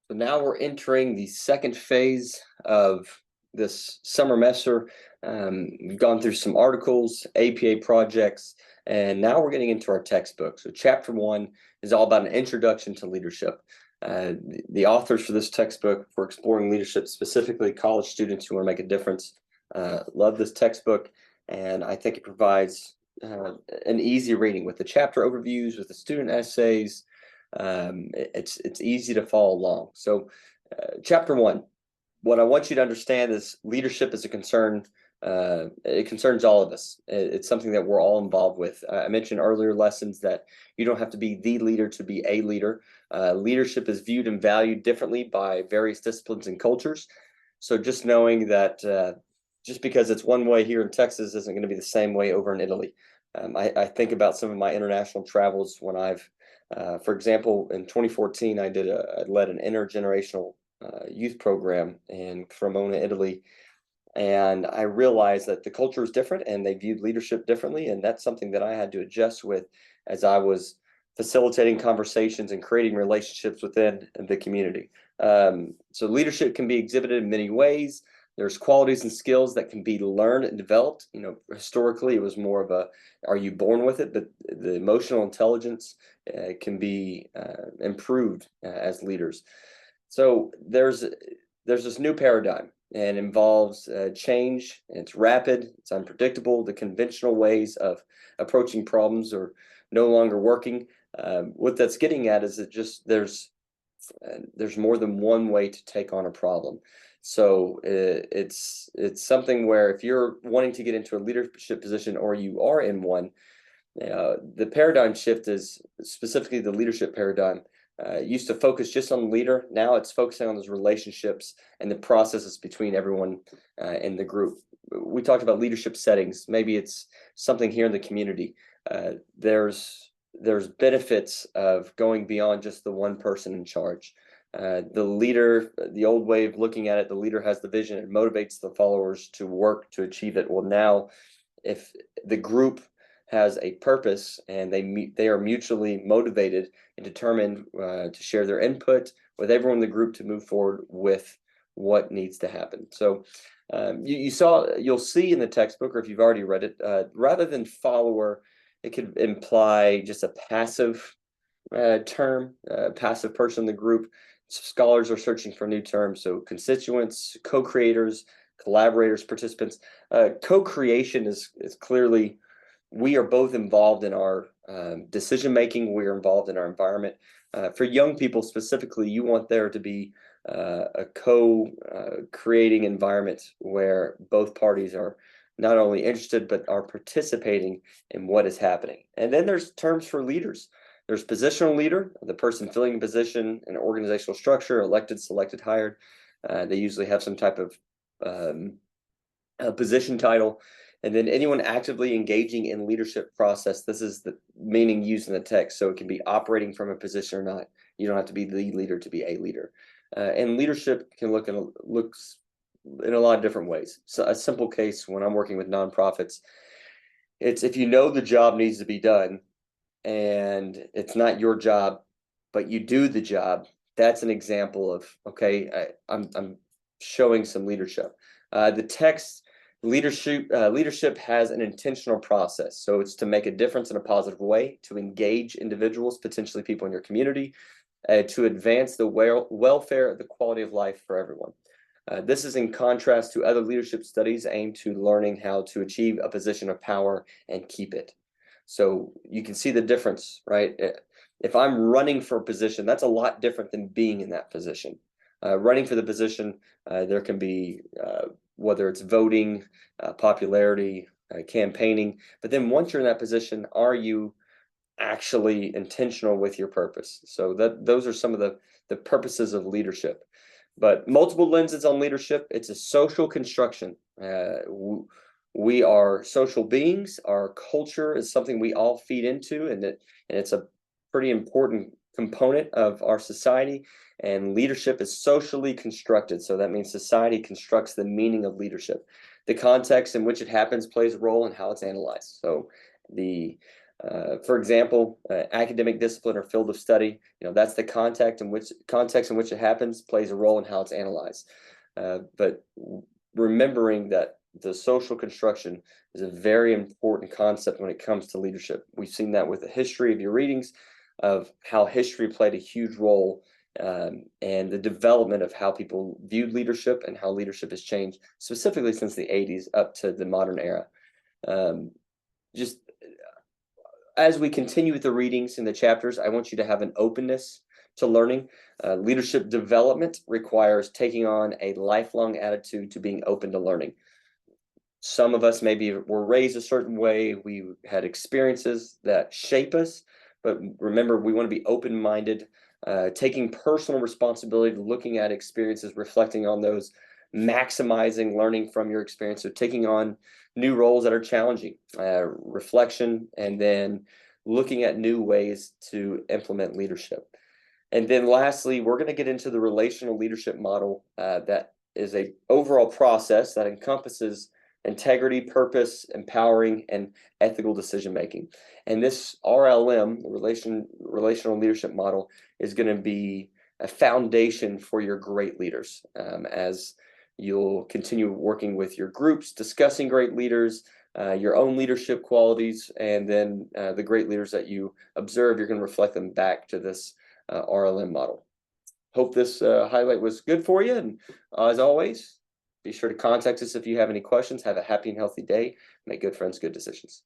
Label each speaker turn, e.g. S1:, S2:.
S1: So now we're entering the second phase of this summer semester. We've gone through some articles, APA projects, and now we're getting into our textbook. So chapter one is all about an introduction to leadership. The authors for this textbook for exploring leadership, specifically college students who want to make a difference, love this textbook, and I think it provides an easy reading with the chapter overviews, with the student essays. It's easy to follow along. So, chapter one, what I want you to understand is leadership is a concern. It concerns all of us. It's something that we're all involved with. I mentioned earlier lessons that you don't have to be the leader to be a leader. Leadership is viewed and valued differently by various disciplines and cultures. So just knowing that just because it's one way here in Texas isn't going to be the same way over in Italy. I think about some of my international travels when for example, in 2014, I led an intergenerational youth program in Cremona, Italy, and I realized that the culture is different and they viewed leadership differently, and that's something that I had to adjust with as I was facilitating conversations and creating relationships within the community. So leadership can be exhibited in many ways. There's qualities and skills that can be learned and developed. Historically, it was more of are you born with it? But the emotional intelligence can be improved as leaders. So there's this new paradigm and involves change. It's rapid, it's unpredictable. The conventional ways of approaching problems are no longer working. What that's getting at is that just there's more than one way to take on a problem. So it's something where if you're wanting to get into a leadership position or you are in one, the paradigm shift is specifically the leadership paradigm. Used to focus just on the leader. Now it's focusing on those relationships and the processes between everyone in the group. We talked about leadership settings. Maybe it's something here in the community. There's benefits of going beyond just the one person in charge. The leader, the old way of looking at it, the leader has the vision and motivates the followers to work to achieve it. Well, now, if the group has a purpose and they are mutually motivated and determined to share their input with everyone in the group to move forward with what needs to happen. So you'll see in the textbook, or if you've already read it, rather than follower, it could imply just a passive term, passive person in the group. Scholars are searching for new terms. So constituents, co-creators, collaborators, participants. Co-creation is clearly we are both involved in our decision making. We are involved in our environment. For young people specifically, you want there to be a co-creating environment where both parties are not only interested but are participating in what is happening. And then there's terms for leaders. There's positional leader, the person filling a position in an organizational structure, elected, selected, hired. They usually have some type of position title. And then anyone actively engaging in leadership process, this is the meaning used in the text. So it can be operating from a position or not. You don't have to be the leader to be a leader. And leadership can looks in a lot of different ways. So a simple case when I'm working with nonprofits, it's if you know the job needs to be done and it's not your job, but you do the job, that's an example of, okay, I'm showing some leadership. The text leadership has an intentional process. So it's to make a difference in a positive way, to engage individuals, potentially people in your community, to advance the welfare, the quality of life for everyone. This is in contrast to other leadership studies aimed to learning how to achieve a position of power and keep it. So you can see the difference, right? If I'm running for a position, that's a lot different than being in that position. Running for the position, there can be whether it's voting, popularity, campaigning. But then once you're in that position, are you actually intentional with your purpose? So those are some of the purposes of leadership. But multiple lenses on leadership. It's a social construction. We are social beings. Our culture is something we all feed into, and it's a pretty important component of our society. And leadership is socially constructed. So that means society constructs the meaning of leadership. The context in which it happens plays a role in how it's analyzed. So the For example, academic discipline or field of study, that's the context in which it happens plays a role in how it's analyzed. But remembering that the social construction is a very important concept when it comes to leadership. We've seen that with the history of your readings of how history played a huge role and the development of how people viewed leadership and how leadership has changed, specifically since the 80s up to the modern era. Just as we continue with the readings in the chapters, I want you to have an openness to learning. Leadership development requires taking on a lifelong attitude to being open to learning. Some of us maybe were raised a certain way. We had experiences that shape us, but remember, we want to be open-minded, taking personal responsibility, looking at experiences, reflecting on those, maximizing learning from your experience, so taking on new roles that are challenging, reflection, and then looking at new ways to implement leadership. And then lastly, we're going to get into the relational leadership model that is an overall process that encompasses integrity, purpose, empowering, and ethical decision making. And this RLM, the relational leadership model, is going to be a foundation for your great leaders as you'll continue working with your groups, discussing great leaders, your own leadership qualities, and then the great leaders that you observe, you're going to reflect them back to this RLM model. Hope this highlight was good for you. And as always, be sure to contact us if you have any questions. Have a happy and healthy day. Make good friends, good decisions.